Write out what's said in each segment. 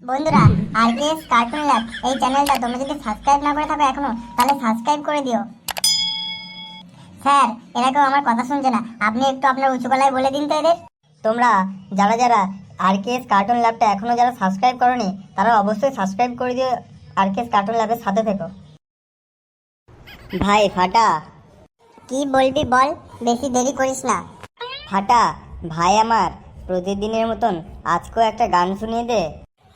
বন্ধুরা, RKS cartoon lab এই চ্যানেলটা তোমরা যদি সাবস্ক্রাইব না করে থাকো এখনো, তাহলে সাবস্ক্রাইব করে দিও। স্যার, এরা কেউ আমার কথা শুনছে না, আপনি একটু আপনার উঁচু গলায় বলে দিন তো এদের। তোমরা যারা যারা আরকেএস কার্টুন ল্যাবটা এখনো যারা সাবস্ক্রাইব করোনি তারা অবশ্যই সাবস্ক্রাইব করে দিও, আরকেএস কার্টুন ল্যাবের সাথে থেকো। ভাই ফাটা, কি বলবি বল, বেশি দেরি করিস না। ফাটা ভাই আমার প্রতিদিনের মতন আজকেও একটা গান শুনিয়ে দে।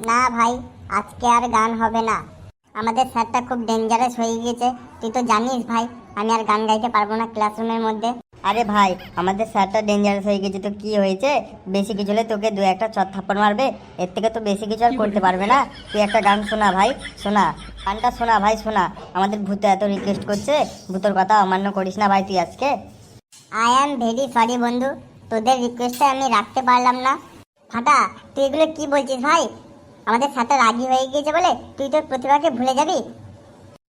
না ভাই, আজকে আর গান হবে না। আমাদের স্যারটা খুব ডেঞ্জারাস হয়ে গিয়েছে, তুই তো জানিস ভাই। আমি আর গান গাইতে পারবো না ক্লাসরুমের মধ্যে। আরে ভাই, আমাদের স্যারটা ডেঞ্জারাস হয়ে গেছে তো কি হয়েছে? বেশি কিছু হলে তোকে দু একটা চট থাপ্পড় মারবে, এর থেকে তো বেশি কিছু আর করতে পারবে না। তুই একটা গান শোনা ভাই, শোনা গানটা শোনা ভাই, শোনা। আমাদের ভূত এত রিকোয়েস্ট করছে, ভূতর কথা অমান্য করিস না ভাই তুই আজকে। আই অ্যাম ভেরি সরি বন্ধু, তোদের রিকোয়েস্টটা আমি রাখতে পারলাম না। ফাটা, তুই এগুলো কি বলছিস ভাই? আমাদের সাথে রাগি হয়ে গিয়েছে বলে তুই তোর প্রতিভাকে ভুলে যাবি?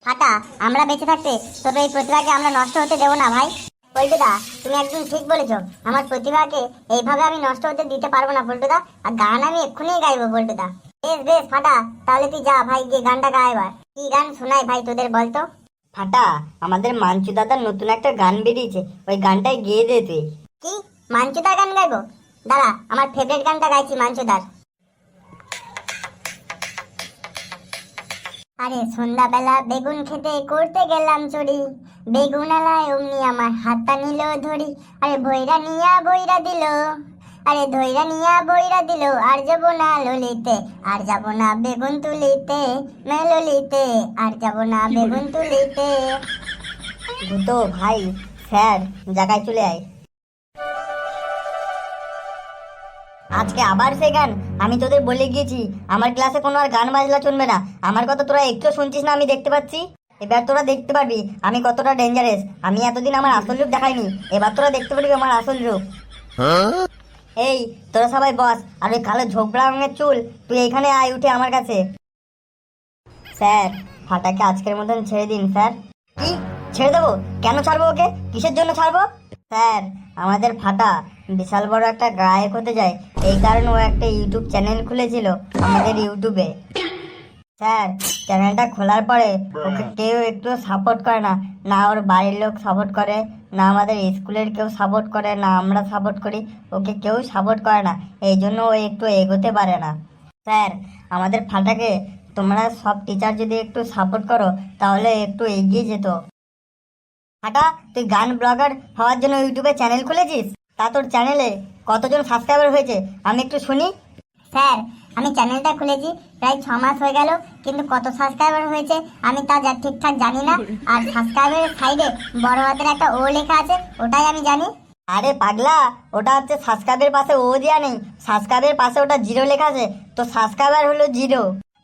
ফাটা, আমরা বেঁচে থাকতে তোর এই প্রতিভাকে আমরা নষ্ট হতে দেবো না ভাই। পল্টুদা, তুমি একদম ঠিক বলেছো। আমার প্রতিভাকে এইভাবে আমি নষ্ট হতে দিতে পারবো না পল্টুদা। আর গান আমি এক্ষুনি গাইবো পল্টুদা। বেশ বেশ ফাটা, তাহলে তুই যা ভাই, গিয়ে গানটা গা এবার। কি গান শোনাই ভাই তোদের বলতো? ফাটা, আমাদের মাঞ্চু দাদার নতুন একটা গান বেরিয়েছে, ওই গানটাই গেয়ে দে তুই। কি, মাঞ্চুদার গান গাইবো? দাঁড়া, আমার ফেভারিট গানটা গাইছি মাঞ্চুদার। আরে সন্ধ্যাবেলা বেগুন খেতে করতে গেলাম চুরি, বেগুন আলায় অমনি আমার হাতটা নিল ধরি। আরে ভৈরা নিয়া বইরা দিল, আরে ধৈরা নিয়া বইরা দিল। আর যাব না ললিতে, আর যাব না বেগুন তুলিতে, মেললিতে, আর যাব না বেগুন তুলিতে। ভূতো ভাই, স্যার জায়গায় চলে আয়। আজকে আবার সেই গান? আমি তোদের বলে গিয়েছি আমার ক্লাসে কোনো আর গান বাজলা চলবে না। আমার কথা তোরা একটু শুনছিস না? আমি দেখতে পাচ্ছি। এবার তোরা দেখতে পারবি আমি কতটা ডেঞ্জারাস। আমি এতদিন আমার আসল রূপ দেখাইনি, এবার তোরা দেখতে পারবি আমার আসল রূপ। এই তোরা সবাই বস, আর ওই কালো ঝোপড়া রঙের চুল তুই এখানে আয়, উঠে আমার কাছে। স্যার, ফাটাকে আজকের মতন ছেড়ে দিন স্যার। কি ছেড়ে দেবো? কেন ছাড়বো ওকে? কিসের জন্য ছাড়বো? স্যার, আমাদের ফাটা বিশাল বড় একটা গায়ক হতে যায়, এই কারণে ও একটা ইউটিউব চ্যানেল খুলেছিল আমাদের ইউটিউবে। স্যার, চ্যানেলটা খোলার পরে ওকে কেউ একটু সাপোর্ট করে না, না ওর বাড়ির লোক সাপোর্ট করে, না আমাদের স্কুলের কেউ সাপোর্ট করে, না আমরা সাপোর্ট করি, ওকে কেউ সাপোর্ট করে না। এই জন্য ও একটু এগোতে পারে না। স্যার, আমাদের ফাটাকে তোমরা সব টিচার যদি একটু সাপোর্ট করো তাহলে একটু এগিয়ে যেত। ফাটা, তুই গান ব্লগার হওয়ার জন্য ইউটিউবে চ্যানেল খুলেছিস, তা তোর চ্যানেলে কতজন সাবস্ক্রাইবার হয়েছে আমি একটু শুনি। স্যার, আমি চ্যানেলটা খুলেছি প্রায় 6 মাস হয়ে গেল, কিন্তু কত সাবস্ক্রাইবার হয়েছে আমি তা ঠিকঠাক জানি না। আর সাবস্ক্রাইবারের সাইডে বড় হাতের একটা ও লেখা আছে, ওটাই আমি জানি। আরে পাগলা, ওটা হচ্ছে সাবস্ক্রাইবের পাশে ও দেওয়া নেই, সাবস্ক্রাইবের পাশে ওটা জিরো লেখা আছে। তো সাবস্ক্রাইবার হলো জিরো।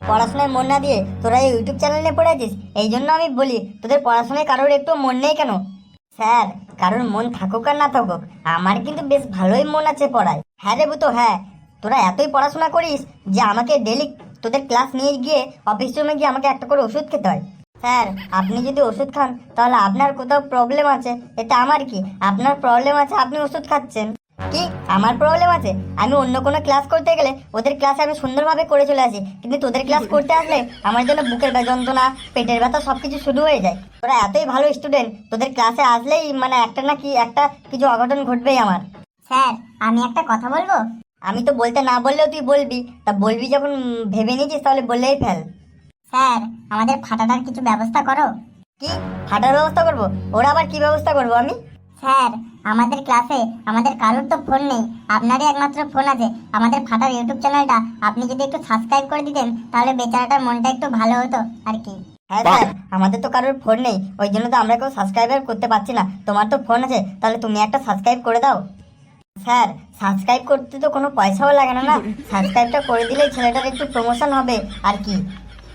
পড়াশোনায় মন না দিয়ে তোরা এই ইউটিউব চ্যানেল নিয়ে পড়েছিস, এই জন্য আমি বলি তোদের পড়াশোনায় কারোর একটু মন নেই কেন? স্যার, কারোর মন থাকুক আর না থাকুক, আমার কিন্তু বেশ ভালোই মন আছে পড়ায়। হ্যাঁ রে বুতো, হ্যাঁ। তোরা এতই পড়াশোনা করিস যে আমাকে ডেলি তোদের ক্লাস নিয়ে গিয়ে অফিস রুমে গিয়ে আমাকে একটা করে ওষুধ খেতে হয়। স্যার, আপনি যদি ওষুধ খান তাহলে আপনার কোথাও প্রবলেম আছে, এটা আমার কি? আপনার প্রবলেম আছে, আপনি ওষুধ খাচ্ছেন। কি আমার প্রবলেম আছে? আমি অন্য কোনো ক্লাস করতে গেলে ওদের ক্লাসে আমি সুন্দরভাবে করে চলে আসি, কিন্তু তোদের ক্লাস করতে আসলে আমার জন্য বুকের যন্ত্রণা, পেটের ব্যথা সবকিছু শুরু হয়ে যায়। তোরা এতই ভালো স্টুডেন্ট, তোদের ক্লাসে আসলেই মানে একটা না কি একটা কিছু অঘটন ঘটবেই আমার। স্যার, আমি একটা কথা বলবো? আমি তো বলতে না বললেও তুই বলবি, তা বলবি যখন ভেবে নিয়েছিস তাহলে বললেই ফেল। স্যার, আমাদের ফাটাটার কিছু ব্যবস্থা করো। কি ফাটার ব্যবস্থা করবো? ওরা আবার কি ব্যবস্থা করবো আমি? স্যার, আমাদের ক্লাসে আমাদের কারোর তো ফোন নেই, আপনারই একমাত্র ফোন আছে। আমাদের ফাটার ইউটিউব চ্যানেলটা আপনি যদি একটু সাবস্ক্রাইব করে দিতেন তাহলে বেচারাটার মনটা একটু ভালো হতো আর কি। হ্যাঁ স্যার, আমাদের তো কারোর ফোন নেই, ওই জন্য তো আমরা কেউ সাবস্ক্রাইবার করতে পারছি না। তোমার তো ফোন আছে, তাহলে তুমি একটা সাবস্ক্রাইব করে দাও। স্যার, সাবস্ক্রাইব করতে তো কোনো পয়সাও লাগে না, না সাবস্ক্রাইবটা করে দিলেই ছেলেটার একটু প্রমোশন হবে আর কি।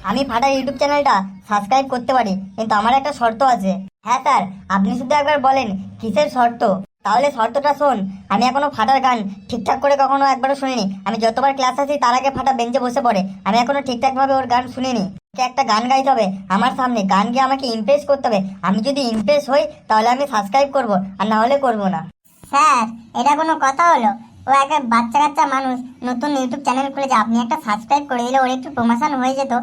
আমি ফাটার ইউটিউব চ্যানেলটা সাবস্ক্রাইব করতে পারি, কিন্তু আমার একটা শর্ত আছে। হ্যাঁ স্যার, আপনি শুধু একবার বলেন কিসের শর্ত। তাহলে শর্তটা শোন, আমি এখনো ফাটার গান ঠিকঠাক করে কখনো একবারও শুনিনি। আমি যতবার ক্লাস আসি তার আগে ফাটা বেঞ্চে বসে পড়ে, আমি এখনো ঠিকঠাক ভাবে ওর গান শুনিনি। ওকে একটা গান গাইতে হবে আমার সামনে, গান গিয়ে আমাকে ইমপ্রেস করতে হবে। আমি যদি ইমপ্রেস হই তাহলে আমি সাবস্ক্রাইব করব, আর না হলে করবো না। স্যার, এটা কোনো কথা হলো? ও একটা বাচ্চা কাচ্চা মানুষ, নতুন ইউটিউব চ্যানেল খুলেছে, আপনি একটা সাবস্ক্রাইব করে দিলে ওর একটু প্রমোশন হয়ে যেত।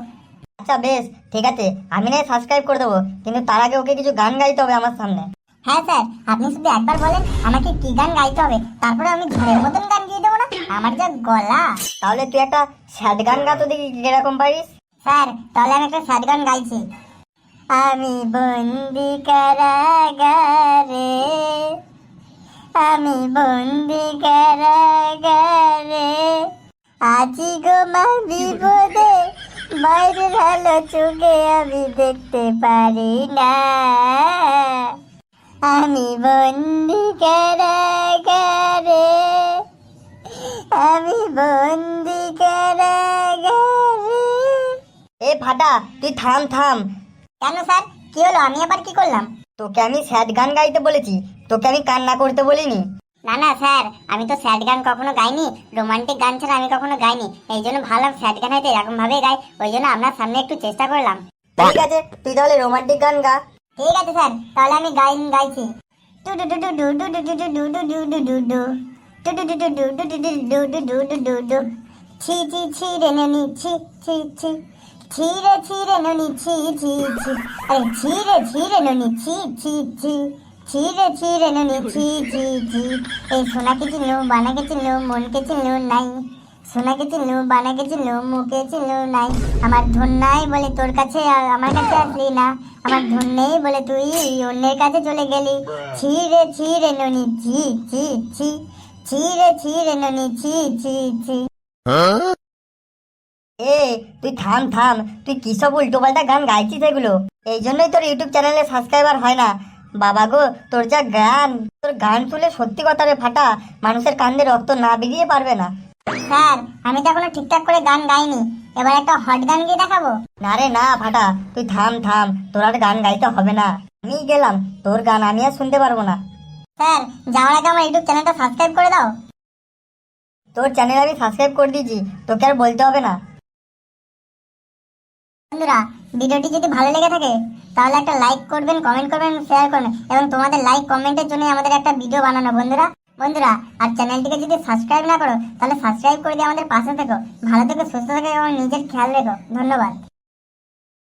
আচ্ছা বেশ ঠিক আছে, আমি না সাবস্ক্রাইব করে দেবো, কিন্তু তার আগে ওকে কিছু গান গাইতে হবে আমার সামনে। হ্যাঁ স্যার, আপনি শুধু একবার বলেন আমাকে কি গান গাইতে হবে, তারপরে আমি ঝড়ের মতন গান গিয়ে দেবো না, আমার যা গলা। তাহলে তুই একটা স্যাড গান গা তো দেখি কিরকম পারিস। স্যার তাহলে আমি একটা স্যাড গান গাইছি। আমি বন্দি কারাগারে, আমি বন্দি কারাগারে, আজি গো মা বিপদে, বাইরের আলো চোখে আমি দেখতে পারি না। আমি বন্দি কারাগারে, আমি বন্দি কারাগারে। এ ফাটা, তুই থাম থাম। কেন স্যার, কি হলো? আমি আবার কি করলাম? তোকে আমি স্যাড গান গাইতে বলেছি, তোকে আমি কান্না করতে বলিনি। না না স্যার, আমি তো স্যাড গান কখনো গাইনি, রোমান্টিক গান ছাড়া আমি কখনো গাইনি, এই জন্য ভাবলাম স্যাড গান হয়তো এরকম ভাবে গাই, ওই জন্য আপনার সামনে একটু চেষ্টা করলাম। ঠিক আছে, তুই তাহলে রোমান্টিক গান গা। ঠিক আছে স্যার, তাহলে আমি গাইছি। টু টু টু টু ডু ডু ডু ডু ডু ডু ডু ডু ডু ডু টু টু টু টু ডু ডু ডু ডু ডু ডু ডু ডু ডু। ছি ছি ছি রে ননি ছি ছি ছি, ছি রে ননি ছি ছি ছি, আরে ছি রে ননি ছি ছি ছি, ছি রে ননি ছি ছি ছি। এই সোনাকে চিনলু, বানাকে চিনলু, মনকে চিনলু নাই, সোনাকে চিনলু, বানাকে চিনলু, মুখে চিনলু নাই। আমার ধন নাই বলে তোর কাছে আমার কাছে আসলি না, আমার ধন নেই বলে তুই অন্যের কাছে চলে গেলি। ছি রে ননি ছি ছি ছি, ছি রে ননি ছি ছি ছি। এ তুই থাম থাম, তুই কি সব উল্টো পাল্টা গান গাইছিস এগুলো? এই জন্যই তোর ইউটিউব চ্যানেলে সাবস্ক্রাইবার হয় না। বাবা গো, তোর যা গান, তোর গান শুনে সত্যি কথা রে ফাটা, মানুষের কান্দে রক্ত না বেরিয়ে পারবে না। স্যার আমি তো এখনো ঠিকঠাক করে গান গাইনি, এবার একটা হট গান গিয়ে দেখাবো। না রে না ফাটা, তুই থাম থাম, তোর আর গান গাইতে হবে না, আমি গেলাম, তোর গান আমি আর শুনতে পারবো না। স্যার যাওয়ার আগে আমার ইউটিউব চ্যানেলটা সাবস্ক্রাইব করে দাও। তোর চ্যানেল আমি সাবস্ক্রাইব করে দিয়েছি, তোকে আর বলতে হবে না। বন্ধুরা, ভিডিওটি যদি ভালো লেগে থাকে তাহলে একটা লাইক করবেন, কমেন্ট করবেন, শেয়ার করবেন, এবং তোমাদের লাইক কমেন্টের জন্য আমাদের একটা ভিডিও বানানো বন্ধুরা। বন্ধুরা, আর চ্যানেলটিকে যদি সাবস্ক্রাইব না করো তাহলে সাবস্ক্রাইব করে দিয়ে আমাদের পাশে থেকো। ভালো থেকো, সুস্থ থেকো এবং নিজের খেয়াল রেখো। ধন্যবাদ।